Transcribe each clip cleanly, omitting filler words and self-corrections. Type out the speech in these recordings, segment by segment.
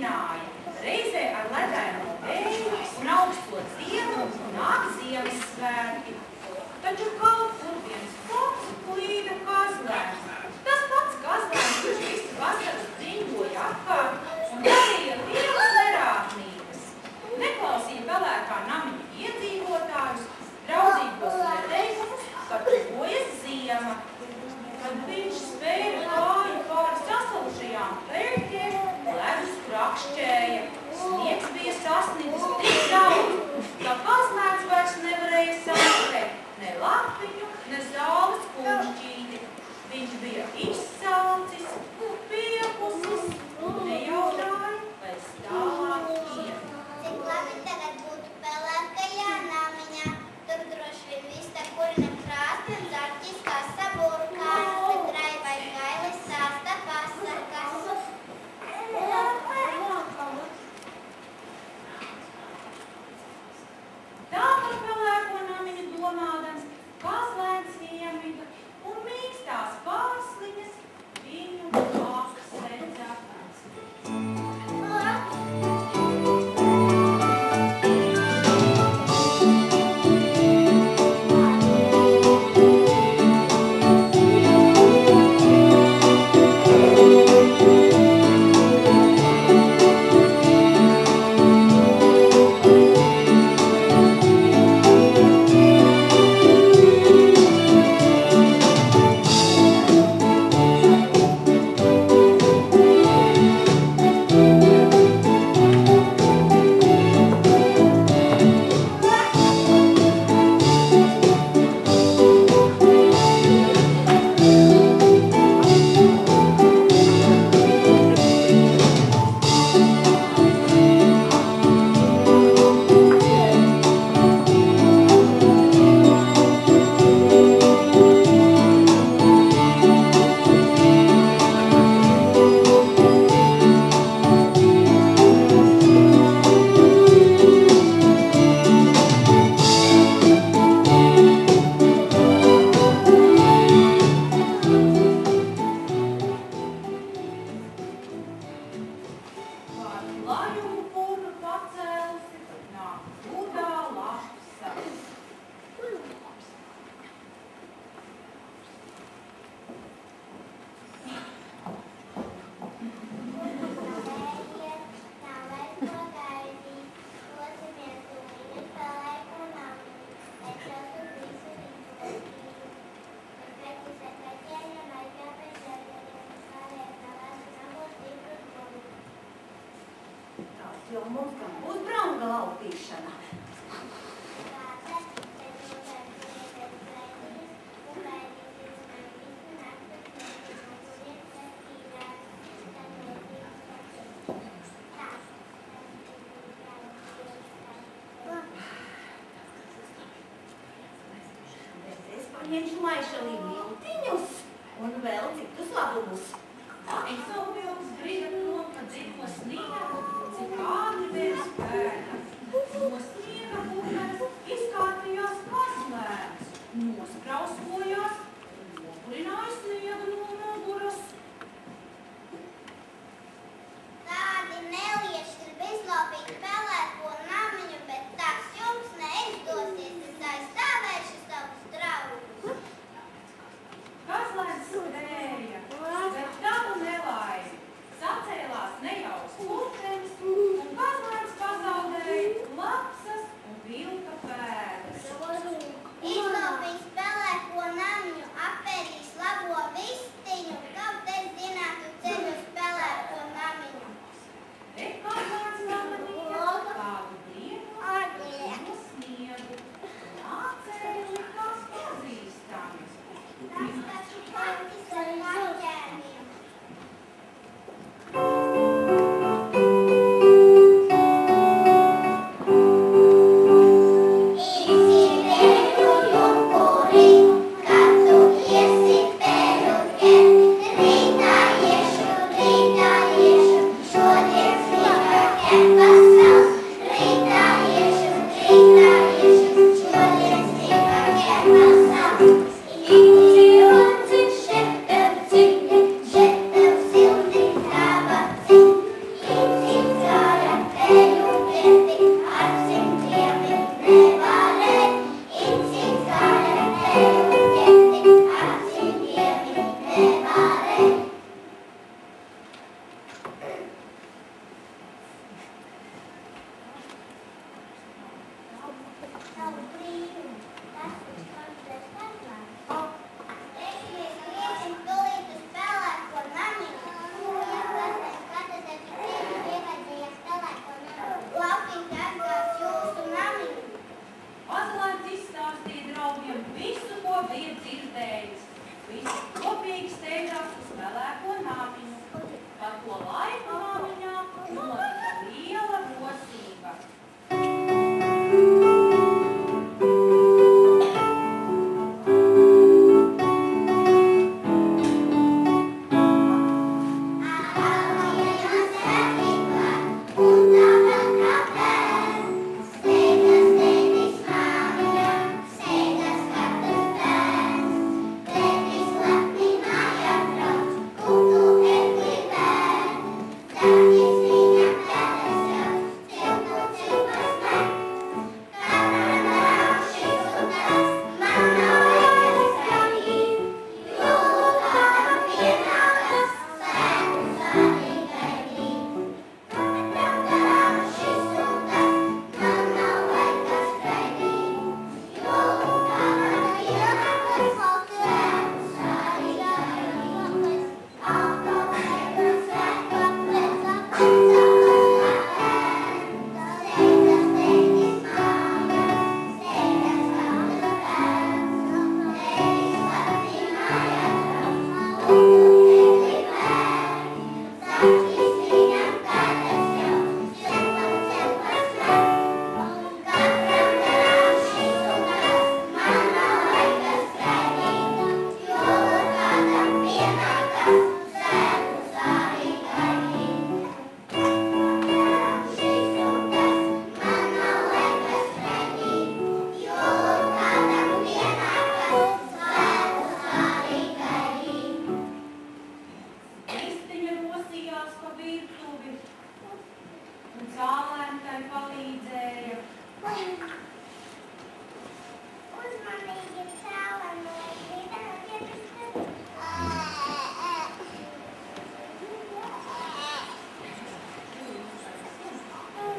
brīdināja, reizē ar ledaino vēju un augsto ziemu nāk Ziemassvētki. Taču kaut kur viens pats klīda kazlēns. Tas pats kazlēns, kurš visu vasaru ringoja apkārt un darīja lielas nerātnības. Neklausīja pelēkā namiņa iedzīvotājus, draudzīgos neteikumus, ka tuvojas ziema. Kad viņš spēra kāju pāri sasalušajām pērķiem, ledus krakšķēja. Sniegs bija sasniedzis tik daudz, ka kazlēns vairs nevarēja saturēt ne lapiņu, ne saules kumšķīti. Viņš bija izsalcis, piekusis un nejautāja, vai tālāk iet. Cik labi tagad būtu pelēkajā namiņā. Tur droši vien viss tā kurina krāsti un zarķiskās saburkās, bet raivai gailis sāsta pasarkas. Tā par pelēko namiņu domādams, kazlēns iemīga un mīkstās pārsliņas viņu apsedza. Jo mums gan būs braunga laupīšana. Es paņemšu maišalī miltiņus un vēl citus labumus. Es jau jums gribu prom, kad dzirko sniegu, cik ātri vērs pēda. No sniega puteles izkārtījās kazlēns, nosprauskojās un nopurināja sniegu no muguras. Tādi nelieši grib izlopīt pelēko namiņu, bet tas jums neizdosies. Es aizstāvēšu savus draugus. Kazlēns skrēja, bet tavu nelaimi kādai palīdzēja. Uzmanīgi cēlēm, lai gribētu iekrist.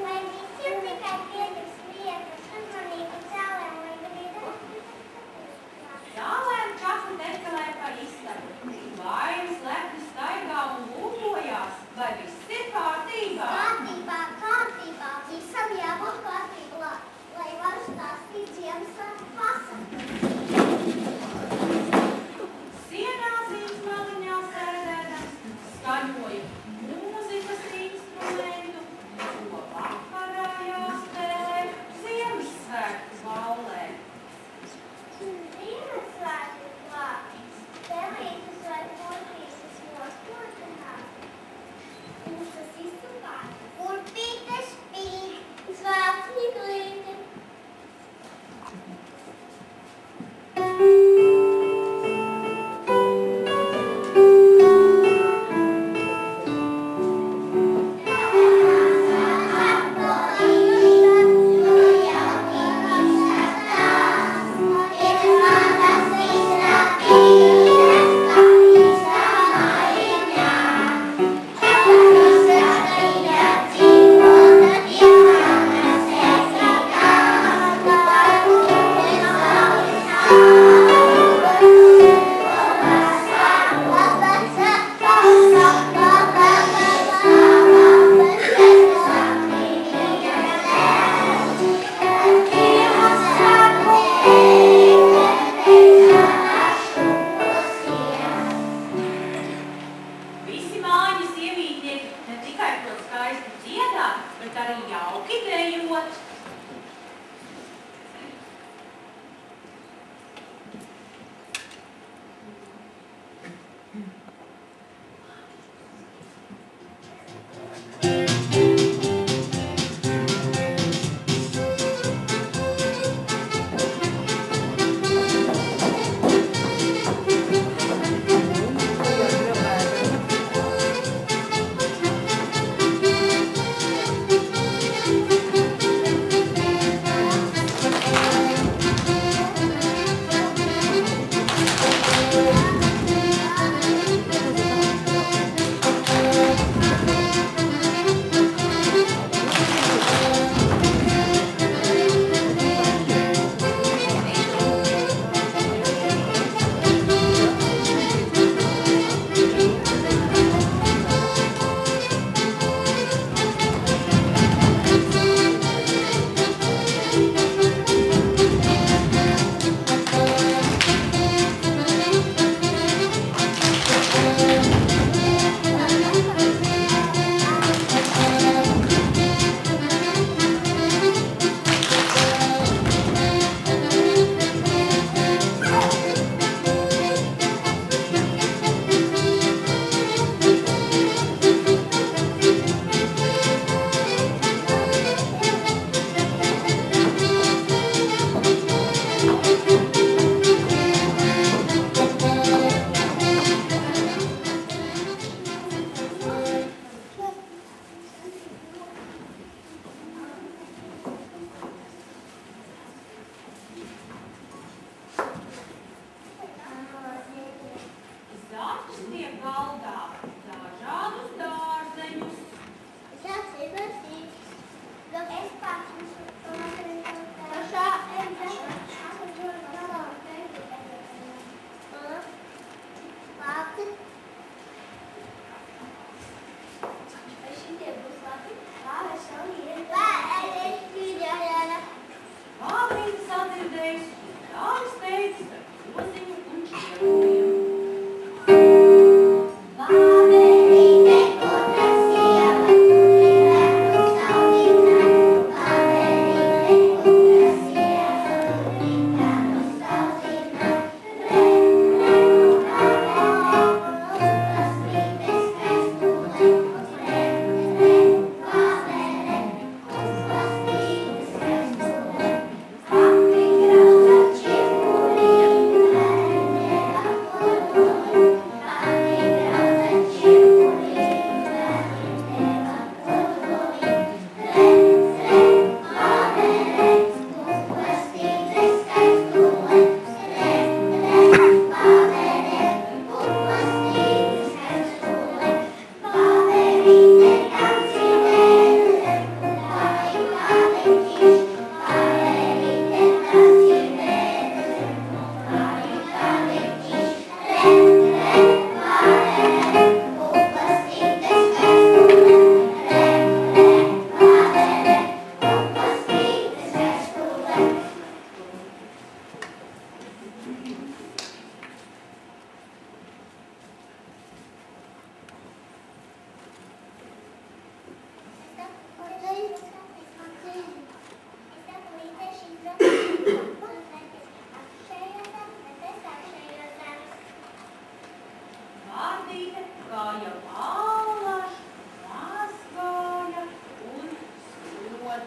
Lai visiem tikai pietiks vietas, uzmanīgi cēlēm, lai gribētu. Zālēm čakli tekelē pa istabu. Vainas lepni staigā un lūkojās, vai viss ir kārtībā? Kārtībā. Visam jābūt kārtībā, lai var stāstīt Ziemassvētku pasakas. Sienā zīmes maliņā sēdēdams, skaņoja mūzikas instrumentu, ko vakarā jāspēlē Ziemassvētku ballē. Ziemassvētku klātis, pelītes vai puķītes noskotināt. Mūsas izsukāt, kurpītes spīd, svētki glīti.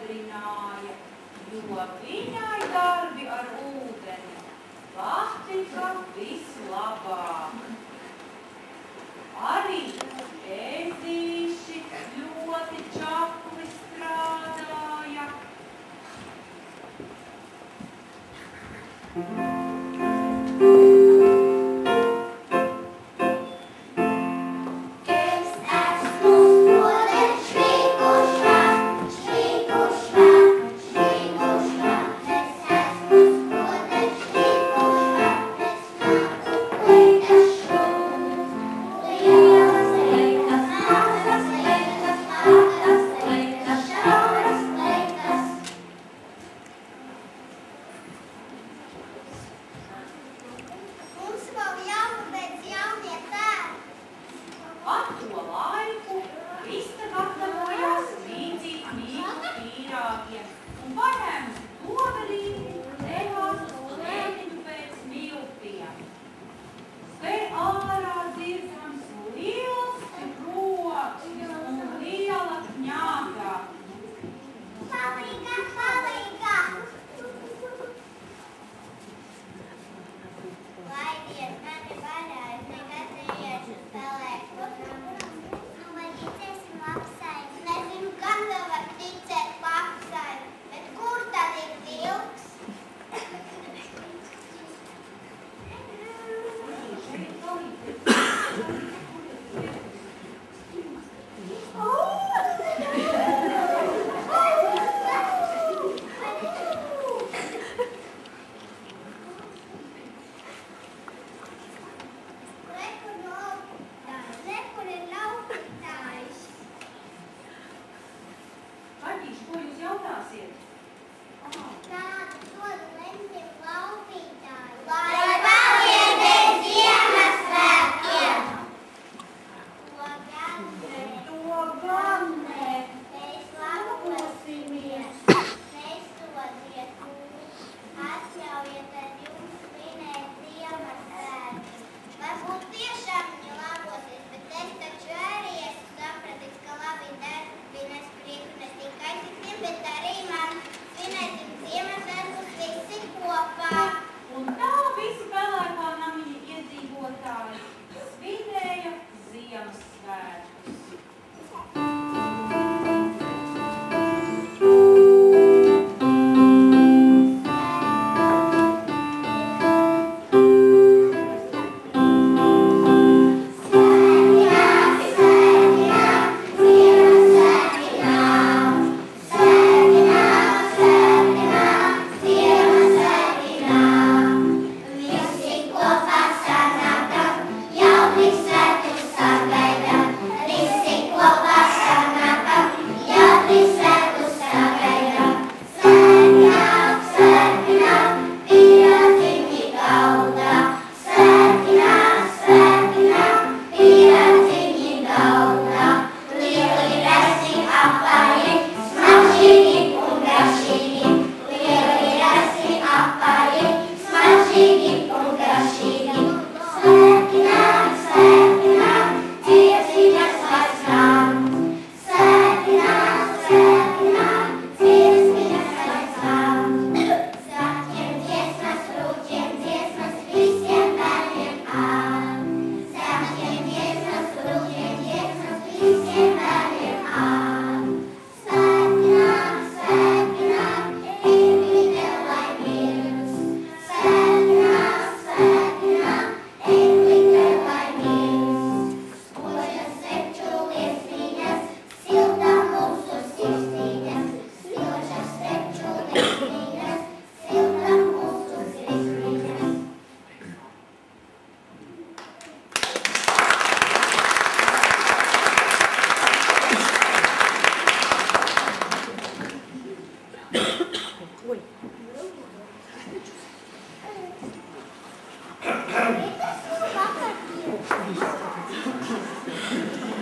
nomodrināja, jo viņai darbi ar ūdeni patika vislabāk. Arī ezīši ļoti čakli strādāja.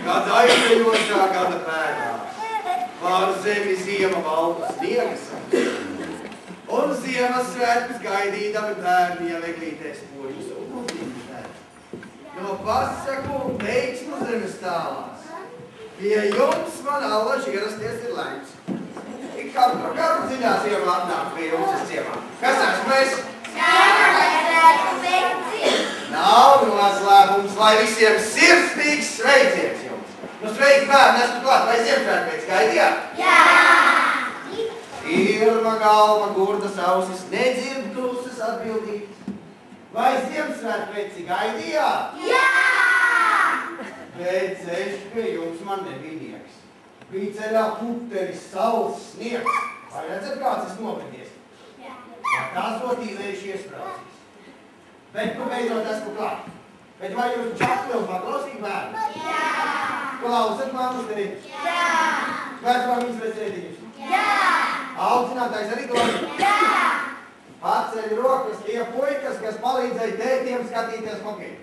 Kad aizdejošā gada pēdās, pār zemi ziema valda sniegas, un Ziemassvētkus gaidīdami bērni jau eglītēs poļus ugunsdēļ. No pasaku un teiksmu zemes tālās, pie jums man allaž ierasties ir lemts. Tik Katru ziņā ziema atnāk pie jums ciemā. Kas esmu es? Nav noslēpums, lai visiem sirsnīgs sveiciens jums. Nu, sveiki bērni, esmu klāt, vai Ziemassvētku pēc gaidījāt? Jā! Irma galva, gurdas ausis, nedzird kluses atbildības. Vai Ziemassvētku pēc gaidījāt? Jā! Bet ceļš pie jums man nebija nieks. Bija ceļā puteris, saules, sniegs. Vai redzat, kāds es nobrīdies? Jā! Vai tās dotīvējuši iespraucīs? Bet nu beidzot esmu klāt. Bet vai jūs čaklēl paklausīgi bērni? Jā! Klausat mammas darījumus? Jā! Vecmām izvecētiņus? Jā! Audzinātājs arī klausīt? Jā! Atceļ rokas tie puikas, kas palīdzēja tētiem skatīties hokeju.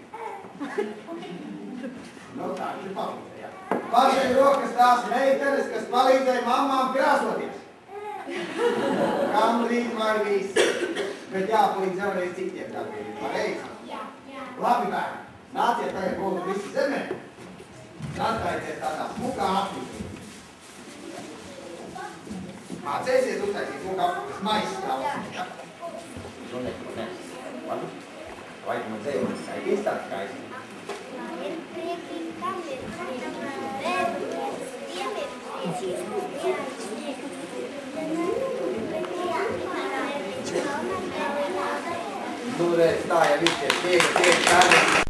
Nu tā, viņš ir palīdzēja. Paceļ rokas tās meitenes, kas palīdzēja mammām krāsoties. Kam rīt vai visi. Bet jāpalīdz vēlreiz citiem darbiem. Pareizi? Jā! Labi, bērni. Nāciet tagad būtu visi zemē. Atgaidziet tādā smukā aplikā. Mācēsiet uztaisīt smukā aplikā, maisa stāvs. Ja? Nu, ne. Labi. Vai man dzējoties saitīs tāds skaisti? Ir priekīgi, kam ir bērnies, tiem ir priecīgs. Nu, redz, tā jau viss ir tiek,